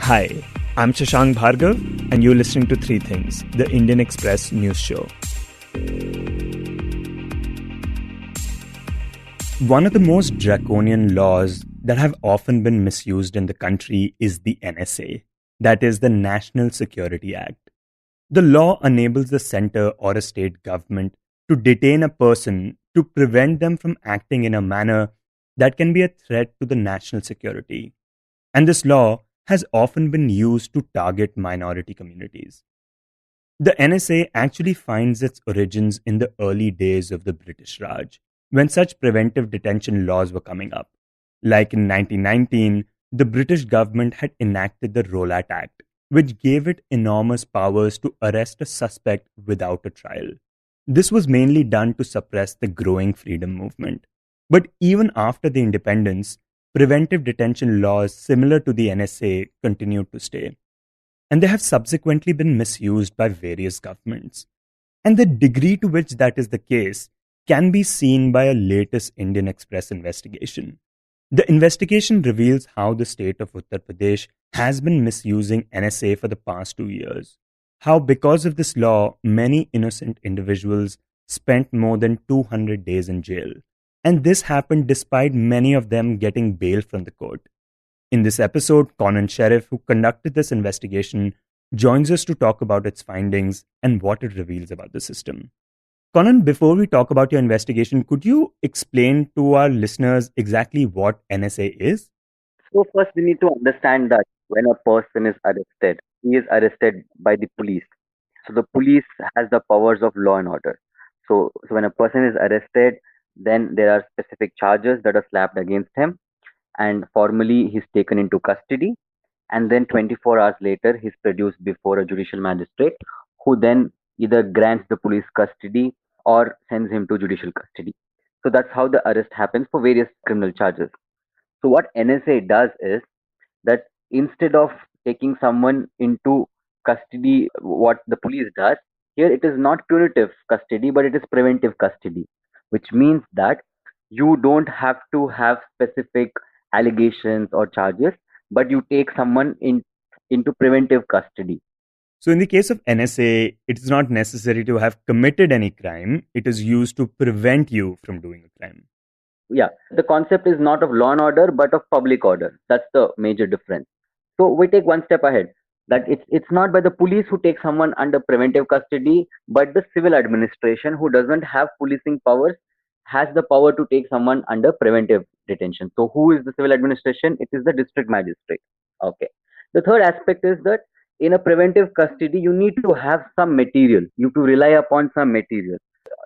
Hi, I'm Shashank Bhargav, and you're listening to Three Things, the Indian Express news show. One of the most draconian laws that have often been misused in the country is the NSA, that is, the National Security Act. The law enables the center or a state government to detain a person to prevent them from acting in a manner that can be a threat to the national security. And this law has often been used to target minority communities. The NSA actually finds its origins in the early days of the British Raj, when such preventive detention laws were coming up. Like in 1919, the British government had enacted the Rowlatt Act, which gave it enormous powers to arrest a suspect without a trial. This was mainly done to suppress the growing freedom movement. But even after the independence, preventive detention laws similar to the NSA continued to stay. And they have subsequently been misused by various governments. And the degree to which that is the case can be seen by a latest Indian Express investigation. The investigation reveals how the state of Uttar Pradesh has been misusing NSA for the past 2 years. How, because of this law, many innocent individuals spent more than 200 days in jail. And this happened despite many of them getting bail from the court. In this episode, Conan Sheriff, who conducted this investigation, joins us to talk about its findings and what it reveals about the system. Conan, before we talk about your investigation, could you explain to our listeners exactly what NSA is? So first we need to understand that when a person is arrested, he is arrested by the police. So the police has the powers of law and order. So when a person is arrested, then there are specific charges that are slapped against him, and formally he's taken into custody, and then 24 hours later he's produced before a judicial magistrate, who then either grants the police custody or sends him to judicial custody. So that's how the arrest happens for various criminal charges. So what NSA does is that instead of taking someone into custody, what the police does here, it is not punitive custody, but it is preventive custody, which means that you don't have to have specific allegations or charges, but you take someone into preventive custody. So, in the case of NSA, it is not necessary to have committed any crime, it is used to prevent you from doing a crime. Yeah, the concept is not of law and order, but of public order. That's the major difference. So we take one step ahead, that it's not by the police who take someone under preventive custody, but the civil administration, who doesn't have policing powers, has the power to take someone under preventive detention. So who is the civil administration? It is the district magistrate. Okay. The third aspect is that in a preventive custody, you need to have some material. You have to rely upon some material,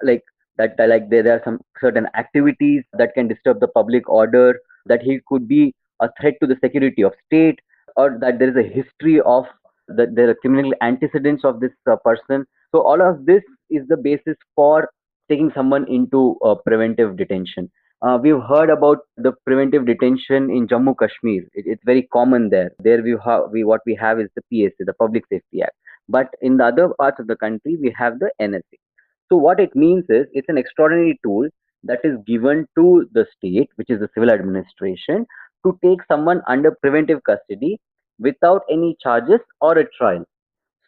like that, like there are some certain activities that can disturb the public order, that he could be a threat to the security of state, or that there is a history of that there are criminal antecedents of this person. So all of this is the basis for taking someone into preventive detention. We've heard about the preventive detention in Jammu Kashmir. It's very common there. There what we have is the PSA, the Public Safety Act. But in the other parts of the country, we have the NSA. So what it means is it's an extraordinary tool that is given to the state, which is the civil administration, to take someone under preventive custody without any charges or a trial.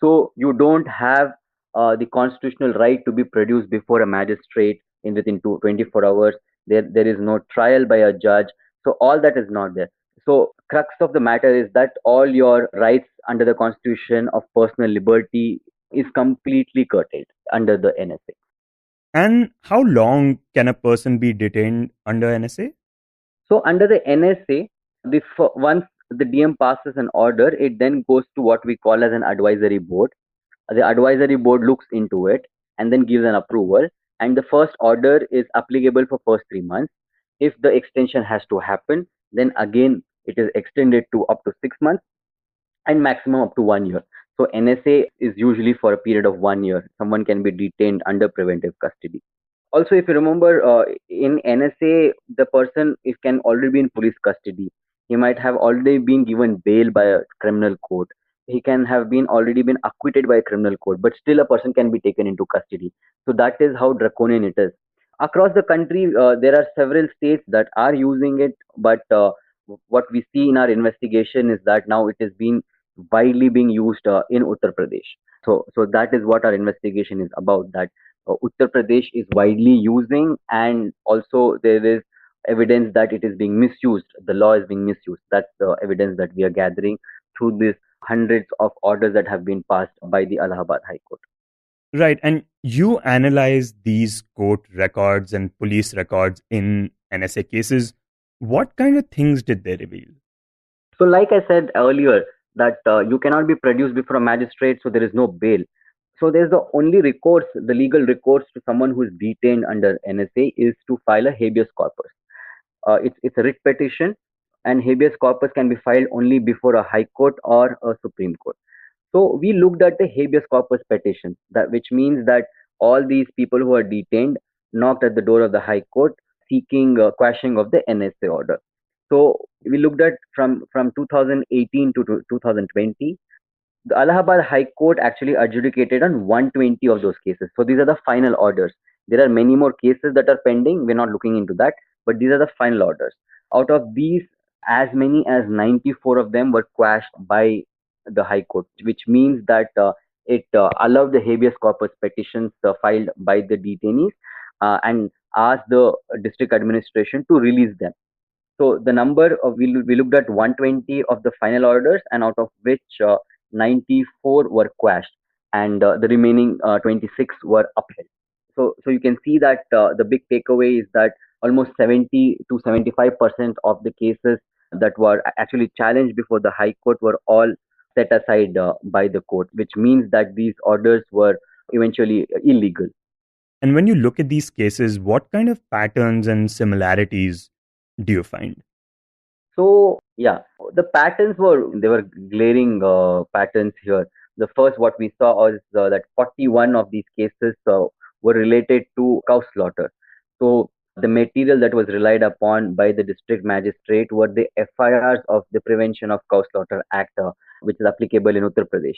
So you don't have the constitutional right to be produced before a magistrate in within 24 hours. There is no trial by a judge. So all that is not there. So crux of the matter is that all your rights under the constitution of personal liberty is completely curtailed under the NSA. And how long can a person be detained under NSA? So under the NSA, once the DM passes an order, it then goes to what we call as an advisory board. The advisory board looks into it and then gives an approval. And the first order is applicable for first 3 months. If the extension has to happen, then again it is extended to up to 6 months and maximum up to 1 year. So NSA is usually for a period of 1 year. Someone can be detained under preventive custody. Also, if you remember, in NSA, the person if can already be in police custody. He might have already been given bail by a criminal court. He can have been already been acquitted by a criminal court, but still a person can be taken into custody. So that is how draconian it is. Across the country, there are several states that are using it, but what we see in our investigation is that now it is being widely being used in Uttar Pradesh. So that is what our investigation is about. That Uttar Pradesh is widely using, and also there is evidence that it is being misused. The law is being misused. That's the evidence that we are gathering through these hundreds of orders that have been passed by the Allahabad High Court. Right. And you analyze these court records and police records in NSA cases. What kind of things did they reveal? So, like I said earlier, that you cannot be produced before a magistrate, so there is no bail. So, there's the only recourse, the legal recourse to someone who is detained under NSA is to file a habeas corpus. It's a writ petition, and habeas corpus can be filed only before a high court or a Supreme Court. So we looked at the habeas corpus petition, that which means that all these people who are detained knocked at the door of the High Court seeking quashing of the NSA order. So we looked at from 2018 to 2020. The Allahabad High Court actually adjudicated on 120 of those cases. So these are the final orders. There are many more cases that are pending. We're not looking into that, but these are the final orders. Out of these, as many as 94 of them were quashed by the High Court, which means that it allowed the habeas corpus petitions filed by the detainees and asked the district administration to release them. So the number of we looked at 120 of the final orders, and out of which 94 were quashed, and the remaining 26 were upheld. So you can see that the big takeaway is that almost 70 to 75% of the cases that were actually challenged before the High Court were all set aside by the court, which means that these orders were eventually illegal. And when you look at these cases, what kind of patterns and similarities do you find? So yeah, the patterns were glaring patterns here. The first what we saw was that 41 of these cases were related to cow slaughter. So the material that was relied upon by the district magistrate were the FIRs of the Prevention of Cow Slaughter Act, which is applicable in Uttar Pradesh.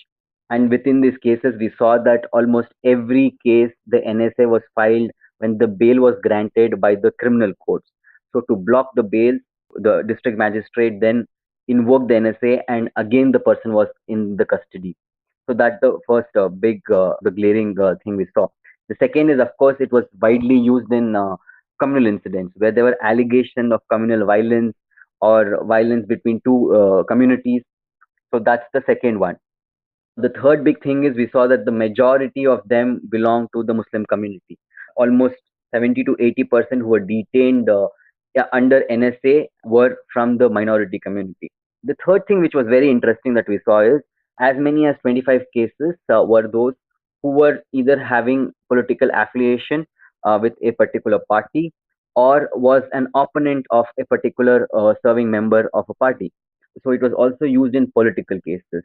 And within these cases, we saw that almost every case the NSA was filed when the bail was granted by the criminal courts. So to block the bail, the district magistrate then invoked the NSA, and again the person was in the custody. So that's the first the glaring thing we saw. The second is, of course, it was widely used in communal incidents where there were allegations of communal violence or violence between two communities. So that's the second one. The third big thing is we saw that the majority of them belong to the Muslim community. Almost 70 to 80% who were detained yeah, under NSA were from the minority community. The third thing which was very interesting that we saw is as many as 25 cases were those who were either having political affiliation with a particular party or was an opponent of a particular serving member of a party. So it was also used in political cases.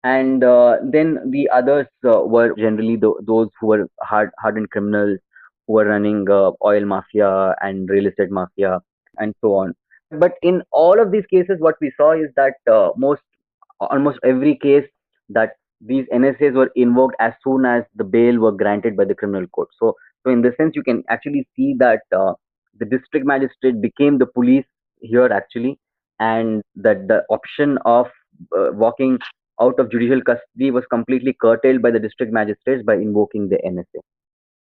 And then the others were generally those who were hardened criminals who were running oil mafia and real estate mafia and so on. But in all of these cases, what we saw is that almost every case that these NSAs were invoked as soon as the bail were granted by the criminal court. So in this sense, you can actually see that the district magistrate became the police here actually, and that the option of walking out of judicial custody was completely curtailed by the district magistrates by invoking the NSA.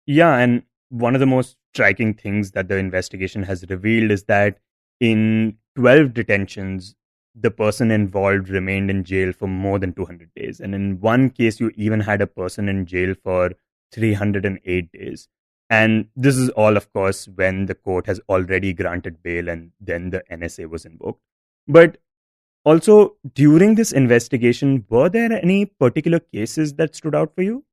Yeah, and one of the most striking things that the investigation has revealed is that in 12 detentions, the person involved remained in jail for more than 200 days. And in one case, you even had a person in jail for 308 days. And this is all, of course, when the court has already granted bail and then the NSA was invoked. But also, during this investigation, were there any particular cases that stood out for you?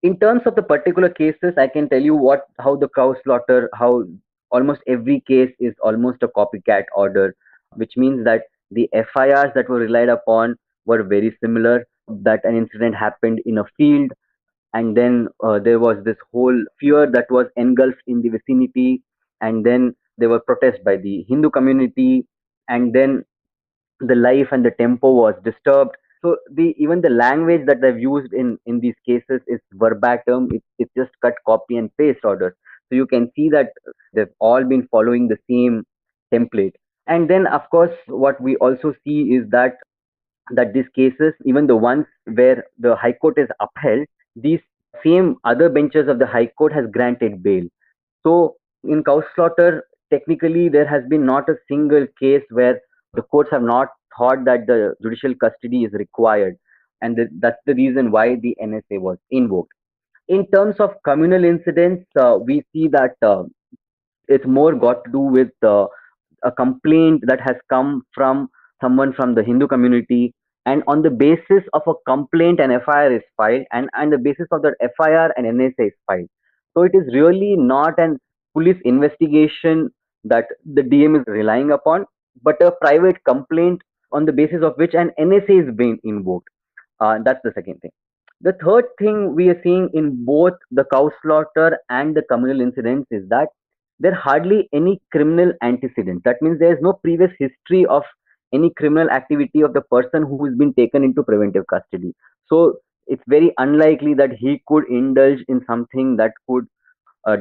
In terms of the particular cases, I can tell you how the cow slaughter, how almost every case is almost a copycat order, which means that the FIRs that were relied upon were very similar. That an incident happened in a field, and then there was this whole fear that was engulfed in the vicinity, and then there were protests by the Hindu community, and then the life and the tempo was disturbed. So the even the language that they've used in these cases is verbatim. It's just cut, copy, and paste orders. So you can see that they've all been following the same template. And then, of course, what we also see is that that these cases, even the ones where the High Court is upheld, these same other benches of the High Court has granted bail. So in cow slaughter, technically there has been not a single case where the courts have not thought that the judicial custody is required, and that's the reason why the NSA was invoked. In terms of communal incidents, we see that it's more got to do with a complaint that has come from someone from the Hindu community, and on the basis of a complaint, an FIR is filed, and the basis of that FIR, an NSA is filed. So it is really not an police investigation that the DM is relying upon, but a private complaint on the basis of which an NSA is being invoked. That's the second thing. The third thing we are seeing in both the cow slaughter and the communal incidents is that there hardly any criminal antecedent. That means there is no previous history of any criminal activity of the person who has been taken into preventive custody. So it's very unlikely that he could indulge in something that could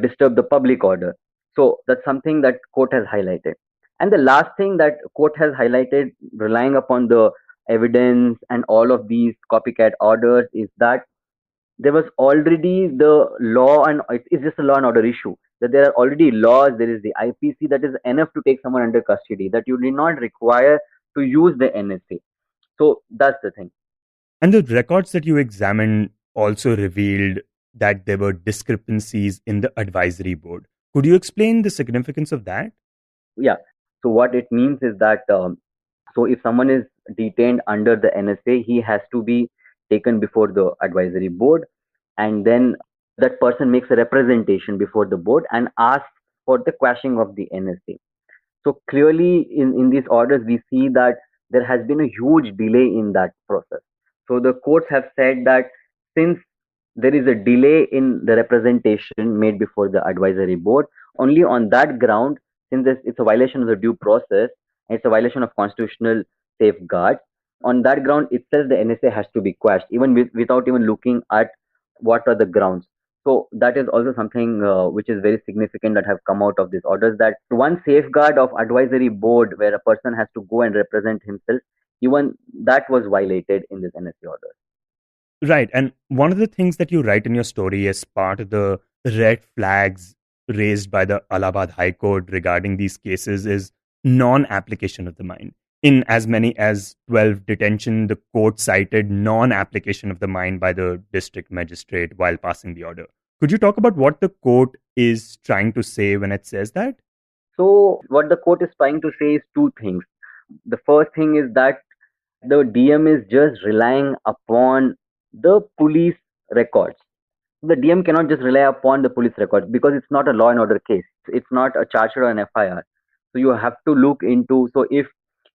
disturb the public order. So that's something that court has highlighted. And the last thing that court has highlighted, relying upon the evidence and all of these copycat orders, is that there was already the law, and it's just a law and order issue, that there are already laws, there is the IPC, that is enough to take someone under custody, that you do not require to use the NSA. So that's the thing. And the records that you examined also revealed that there were discrepancies in the advisory board. Could you explain the significance of that? Yeah. So what it means is that so if someone is detained under the NSA, he has to be taken before the advisory board, and then that person makes a representation before the board and asks for the quashing of the NSA. So clearly, in these orders, we see that there has been a huge delay in that process. So the courts have said that since there is a delay in the representation made before the advisory board, only on that ground, since it's a violation of the due process and it's a violation of constitutional safeguards, on that ground itself, the NSA has to be quashed, even without even looking at what are the grounds. So that is also something which is very significant that have come out of these orders. That one safeguard of advisory board where a person has to go and represent himself, even that was violated in this NSA order. Right. And one of the things that you write in your story as part of the red flags raised by the Allahabad High Court regarding these cases is non application of the mind. In as many as 12 detention, the court cited non application of the mind by the district magistrate while passing the order. Could you talk about what the court is trying to say when it says that? So what the court is trying to say is two things. The first thing is that the DM is just relying upon the police records. The DM cannot just rely upon the police records because it's not a law and order case. It's not a charge sheet or an FIR. So you have to look into, so if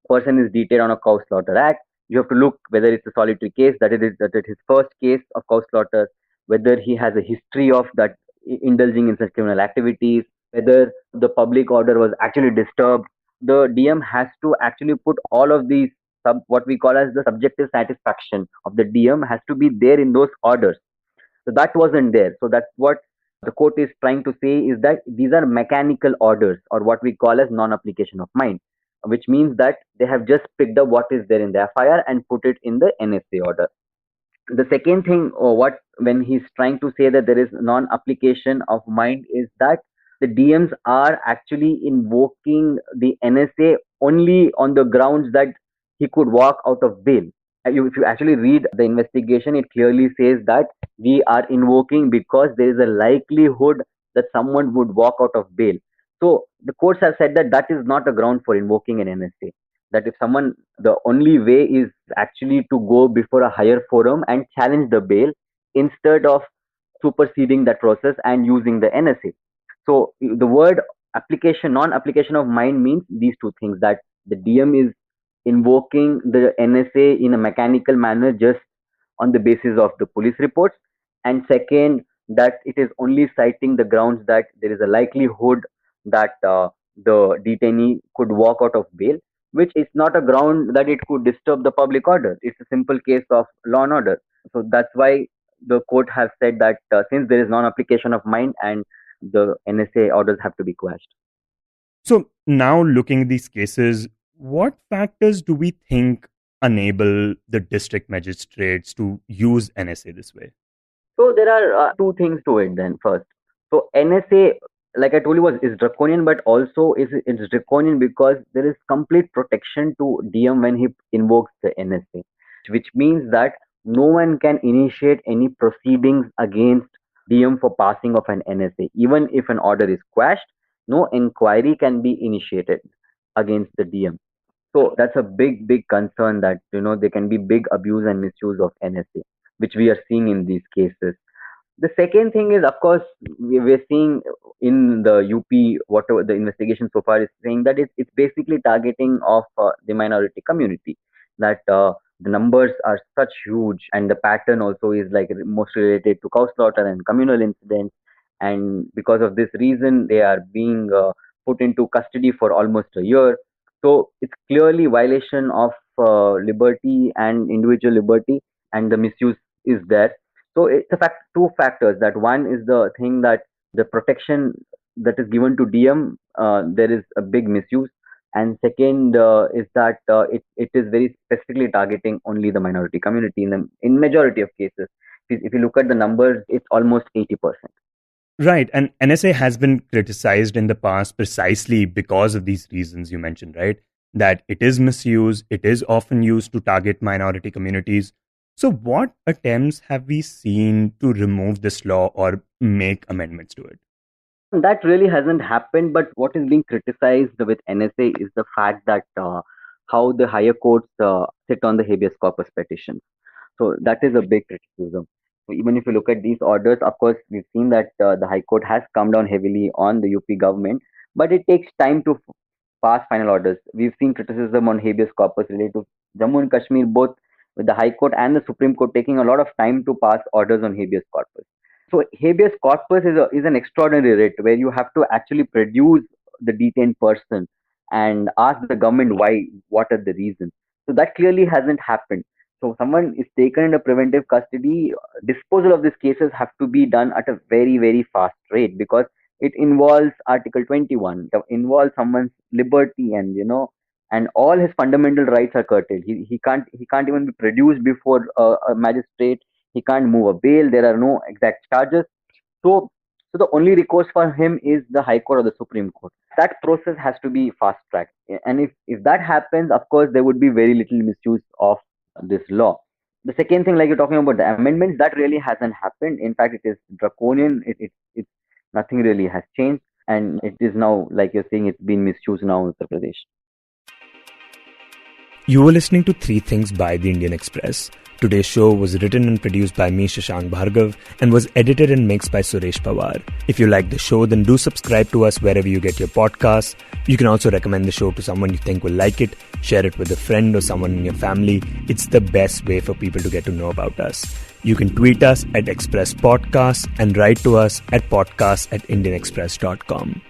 person is detained on a cow slaughter act, you have to look whether it's a solitary case, that it is his first case of cow slaughter, whether he has a history of that indulging in such criminal activities, whether the public order was actually disturbed. The DM has to actually put all of these what we call as the subjective satisfaction of the DM has to be there in those orders. So that wasn't there. So that's what the court is trying to say, is that these are mechanical orders, or what we call as non-application of mind, which means that they have just picked up what is there in the FIR and put it in the NSA order. The second thing, or what when he's trying to say that there is non-application of mind, is that the DMs are actually invoking the NSA only on the grounds that he could walk out of bail. If you actually read the investigation, it clearly says that we are invoking because there is a likelihood that someone would walk out of bail. So the courts have said that that is not a ground for invoking an NSA. That if someone, the only way is actually to go before a higher forum and challenge the bail instead of superseding that process and using the NSA. So the word application, non-application of mind means these two things, that the DM is invoking the NSA in a mechanical manner just on the basis of the police reports, and second, that it is only citing the grounds that there is a likelihood that the detainee could walk out of bail, which is not a ground that it could disturb the public order. It's a simple case of law and order. So that's why the court has said that since there is non-application of mind, and the NSA orders have to be quashed. So, now looking at these cases, what factors do we think enable the district magistrates to use NSA this way? So there are two things to it then. First, so NSA, like I told you, is draconian, but also it's draconian because there is complete protection to DM when he invokes the NSA, which means that no one can initiate any proceedings against DM for passing of an NSA. Even if an order is quashed, no inquiry can be initiated against the DM. So that's a big concern that there can be big abuse and misuse of NSA, which we are seeing in these cases. The second thing is, of course, we're seeing in the UP, whatever the investigation so far is saying, that it's basically targeting of the minority community. That the numbers are such huge, and the pattern also is like most related to cow slaughter and communal incidents. And because of this reason, they are being put into custody for almost a year. So it's clearly violation of liberty and individual liberty, and the misuse is there. So it's a fact, two factors. That one is the thing that the protection that is given to DM, there is a big misuse, and second is that it is very specifically targeting only the minority community in majority of cases. If you look at the numbers, it's almost 80%. Right. And NSA has been criticized in the past precisely because of these reasons you mentioned, right? That it is misused, it is often used to target minority communities. So, what attempts have we seen to remove this law or make amendments to it? That really hasn't happened, but what is being criticized with NSA is the fact that how the higher courts sit on the habeas corpus petitions. So that is a big criticism. So even if you look at these orders, of course, we've seen that the High Court has come down heavily on the UP government, but it takes time to pass final orders. We've seen criticism on habeas corpus related to Jammu and Kashmir, both with the High Court and the Supreme Court taking a lot of time to pass orders on habeas corpus. So habeas corpus is an extraordinary writ where you have to actually produce the detained person and ask the government why, what are the reasons. So that clearly hasn't happened. So someone is taken into preventive custody. Disposal of these cases have to be done at a very fast rate because it involves Article 21. It involves someone's liberty, and all his fundamental rights are curtailed. He can't even be produced before a magistrate. He can't move a bail. There are no exact charges. So the only recourse for him is the High Court or the Supreme Court. That process has to be fast tracked. And if that happens, of course, there would be very little misuse of this law. The second thing, like you're talking about the amendments, that really hasn't happened. In fact, it is draconian. It's nothing really has changed. And it is now, like you're saying, it's been misused now in Uttar Pradesh. You were listening to Three Things by The Indian Express. Today's show was written and produced by me, Shashank Bhargav, and was edited and mixed by Suresh Pawar. If you like the show, then do subscribe to us wherever you get your podcasts. You can also recommend the show to someone you think will like it, share it with a friend or someone in your family. It's the best way for people to get to know about us. You can tweet us at Express Podcasts and write to us at podcasts@indianexpress.com.